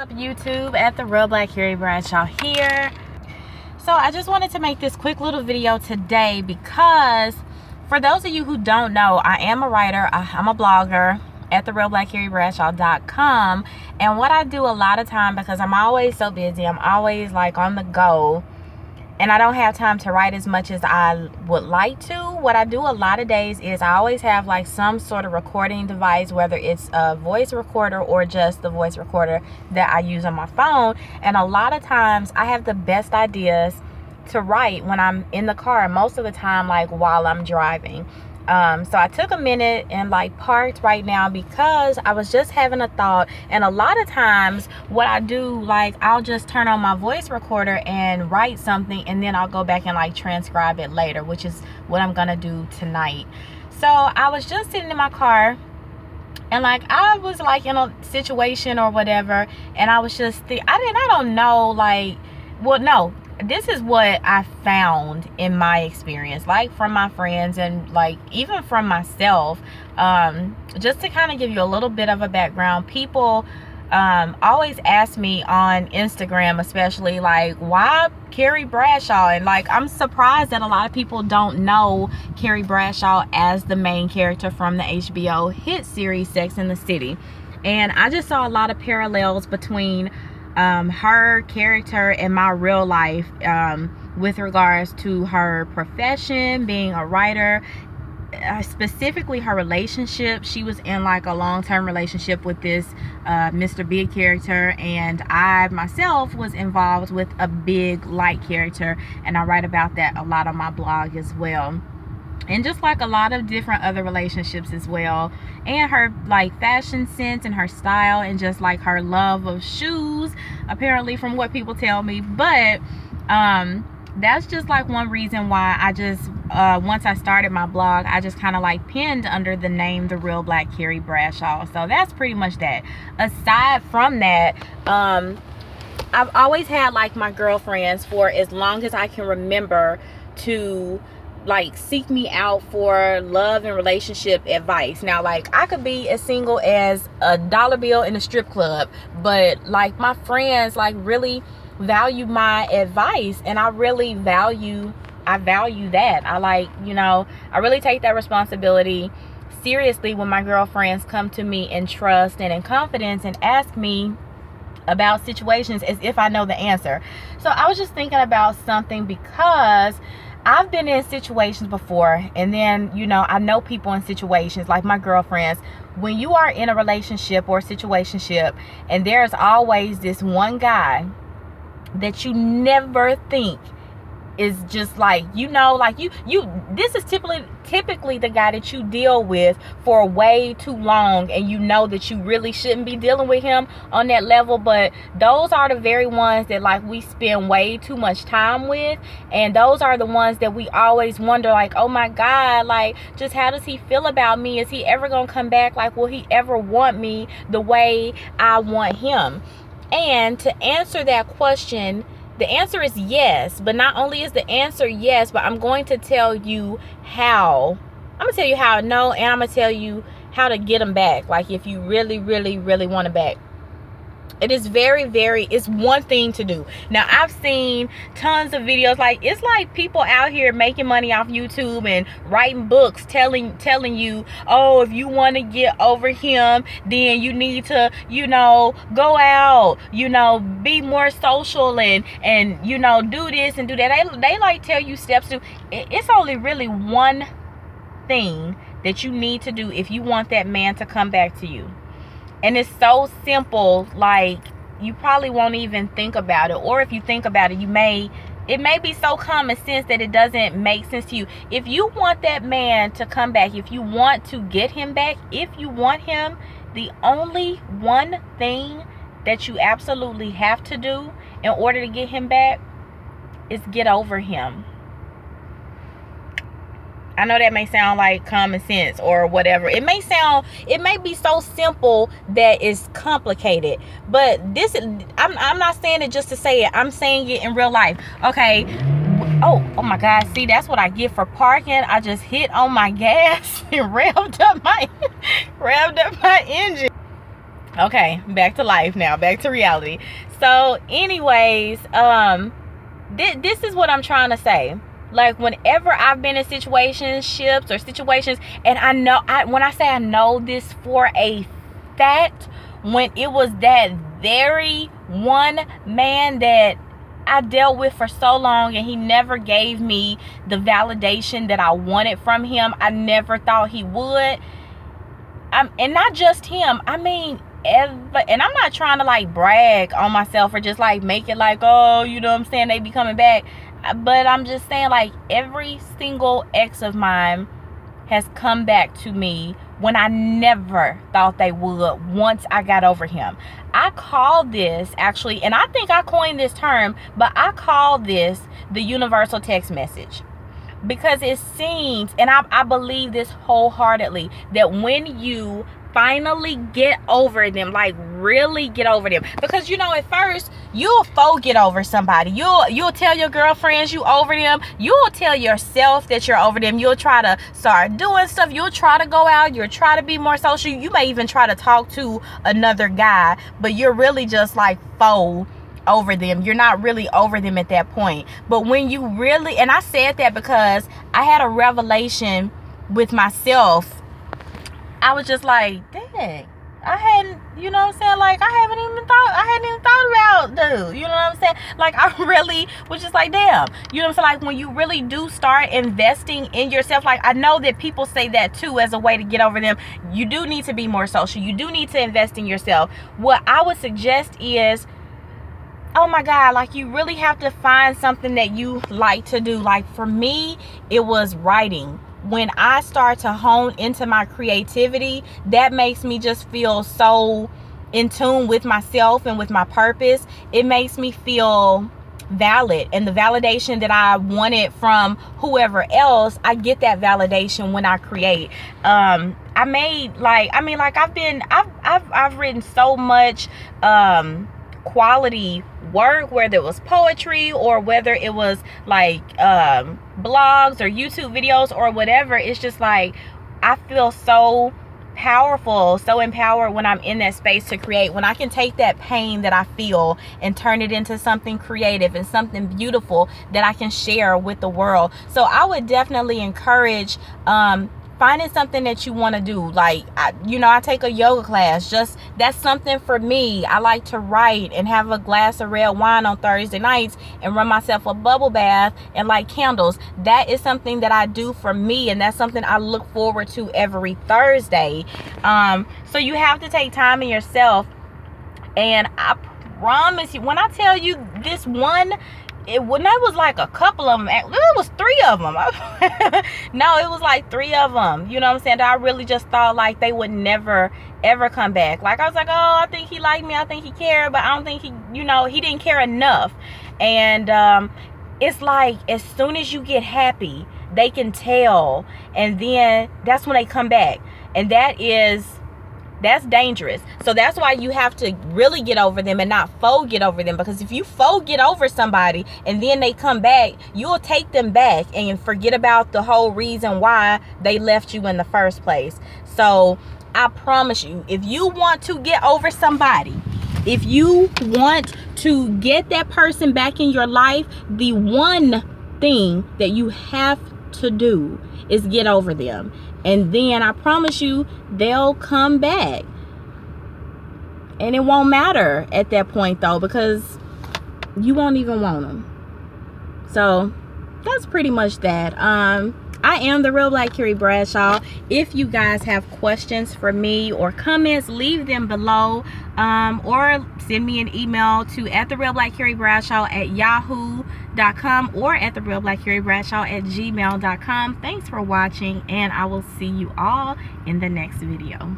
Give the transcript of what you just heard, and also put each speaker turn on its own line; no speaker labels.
What's up, YouTube? At the Real Black Carrie Bradshaw here. So I just wanted to make this quick little video today because for those of you who don't know, I am a writer. I'm a blogger at TheRealBlackCarrieBradshaw.com, and what I do a lot of time, because I'm always so busy, I'm always like on the go, and I don't have time to write as much as I would like to. What I do a lot of days is I always have like some sort of recording device, whether it's a voice recorder or just the voice recorder that I use on my phone. And a lot of times I have the best ideas to write when I'm in the car, most of the time like while I'm driving. So I took a minute and like parked right now because I was just having a thought. And a lot of times what I do, like I'll just turn on my voice recorder and write something, and then I'll go back and like transcribe it later, which is what I'm gonna do tonight. So I was just sitting in my car, and like I was like in a situation or whatever, and I was just I don't know, like, well, no, this is what I found in my experience, like from my friends and like even from myself. Just to kind of give you a little bit of a background, people always ask me on Instagram especially, like, why Carrie Bradshaw? And like I'm surprised that a lot of people don't know Carrie Bradshaw as the main character from the HBO hit series Sex and the City. And I just saw a lot of parallels between her character and my real life, with regards to her profession, being a writer, specifically her relationship. She was in like a long-term relationship with this Mr. Big character, and I myself was involved with a big light character, and I write about that a lot on my blog as well. And just like a lot of different other relationships as well, and her like fashion sense and her style, and just like her love of shoes, apparently, from what people tell me. But that's just like one reason why I just once I started my blog, I just kind of like pinned under the name The Real Black Carrie Bradshaw. So that's pretty much that. Aside from that, I've always had like my girlfriends, for as long as I can remember, to like seek me out for love and relationship advice. Now, like I could be as single as a dollar bill in a strip club, but like my friends like really value my advice, and I value that. I like, you know, I really take that responsibility seriously when my girlfriends come to me in trust and in confidence and ask me about situations as if I know the answer. So I was just thinking about something, because I've been in situations before, and then, you know, I know people in situations like my girlfriends. When you are in a relationship or situationship, and there's always this one guy that you never think is just like, you know, like you this is typically the guy that you deal with for way too long, and you know that you really shouldn't be dealing with him on that level, but those are the very ones that like we spend way too much time with. And those are the ones that we always wonder, like, oh my God, like, just how does he feel about me? Is he ever gonna come back? Like, will he ever want me the way I want him? And to answer that question, the answer is yes. But not only is the answer yes, but I'm going to tell you how. I'm going to tell you how I know, and I'm going to tell you how to get them back. Like, if you really, really, really want it back. It is it's one thing to do. Now, I've seen tons of videos. Like, it's like people out here making money off YouTube and writing books telling you, oh, if you want to get over him, then you need to, you know, go out, you know, be more social, and you know, do this and do that. They like tell you steps to. It's only really one thing that you need to do if you want that man to come back to you. And it's so simple, like you probably won't even think about it. Or if you think about it, it may be so common sense that it doesn't make sense to you. If you want that man to come back, if you want to get him back, if you want him, the only one thing that you absolutely have to do in order to get him back is get over him. I know that may sound like common sense or whatever. It may be so simple that it's complicated. But I'm not saying it just to say it. I'm saying it in real life. Okay. Oh my God. See, that's what I get for parking. I just hit on my gas and revved up my engine. Okay, back to life now, back to reality. So anyways, this is what I'm trying to say. Like, whenever I've been in situationships or situations, and when I say I know this for a fact, when it was that very one man that I dealt with for so long, and he never gave me the validation that I wanted from him. I never thought he would. And not just him, I mean, and I'm not trying to like brag on myself or just like make it like, oh, you know what I'm saying, they be coming back. But I'm just saying, like, every single ex of mine has come back to me when I never thought they would once I got over him. I call this, actually, and I think I coined this term, but I call this the universal text message. Because it seems, and I believe this wholeheartedly, that when you finally get over them, like really get over them, because you know, at first you'll get over somebody, you'll tell your girlfriends you over them, you'll tell yourself that you're over them, you'll try to start doing stuff, you'll try to go out, you'll try to be more social, you may even try to talk to another guy, but you're really just like over them. You're not really over them at that point. But when you really, and I said that because I had a revelation with myself. I was just like, dang, I hadn't, you know what I'm saying, like, I hadn't even thought about dude, you know what I'm saying, like, I really was just like, damn, you know what I'm saying, like, when you really do start investing in yourself, like, I know that people say that too as a way to get over them. You do need to be more social, you do need to invest in yourself. What I would suggest is, oh my God, like, you really have to find something that you like to do. Like, for me, it was writing. When I start to hone into my creativity, that makes me just feel so in tune with myself and with my purpose. It makes me feel valid, and the validation that I wanted from whoever else, I get that validation when I create. I've written so much quality work, whether it was poetry or whether it was like blogs or YouTube videos or whatever. It's just like, I feel so powerful, so empowered when I'm in that space to create, when I can take that pain that I feel and turn it into something creative and something beautiful that I can share with the world. So I would definitely encourage finding something that you want to do. Like, I take a yoga class. Just, that's something for me. I like to write and have a glass of red wine on Thursday nights and run myself a bubble bath and light candles. That is something that I do for me, and that's something I look forward to every Thursday. So you have to take time in yourself, and I promise you, when I tell you this one, when that was like a couple of them, it was 3 of them. No, it was like 3 of them. You know what I'm saying? I really just thought like they would never ever come back. Like, I was like, oh, I think he liked me, I think he cared, but I don't think he didn't care enough. And it's like, as soon as you get happy, they can tell, and then that's when they come back, and that's dangerous. So that's why you have to really get over them and not get over them. Because if you get over somebody and then they come back, you'll take them back and forget about the whole reason why they left you in the first place. So I promise you, if you want to get over somebody, if you want to get that person back in your life, the one thing that you have to do is get over them. And then I promise you, they'll come back. And it won't matter at that point, though, because you won't even want them. So that's pretty much that. I am the real Black Carrie Bradshaw. If you guys have questions for me or comments, leave them below, or send me an email to @TheRealBlackCarrieBradshaw@yahoo.com or @TheRealBlackCarrieBradshaw@gmail.com. Thanks for watching, and I will see you all in the next video.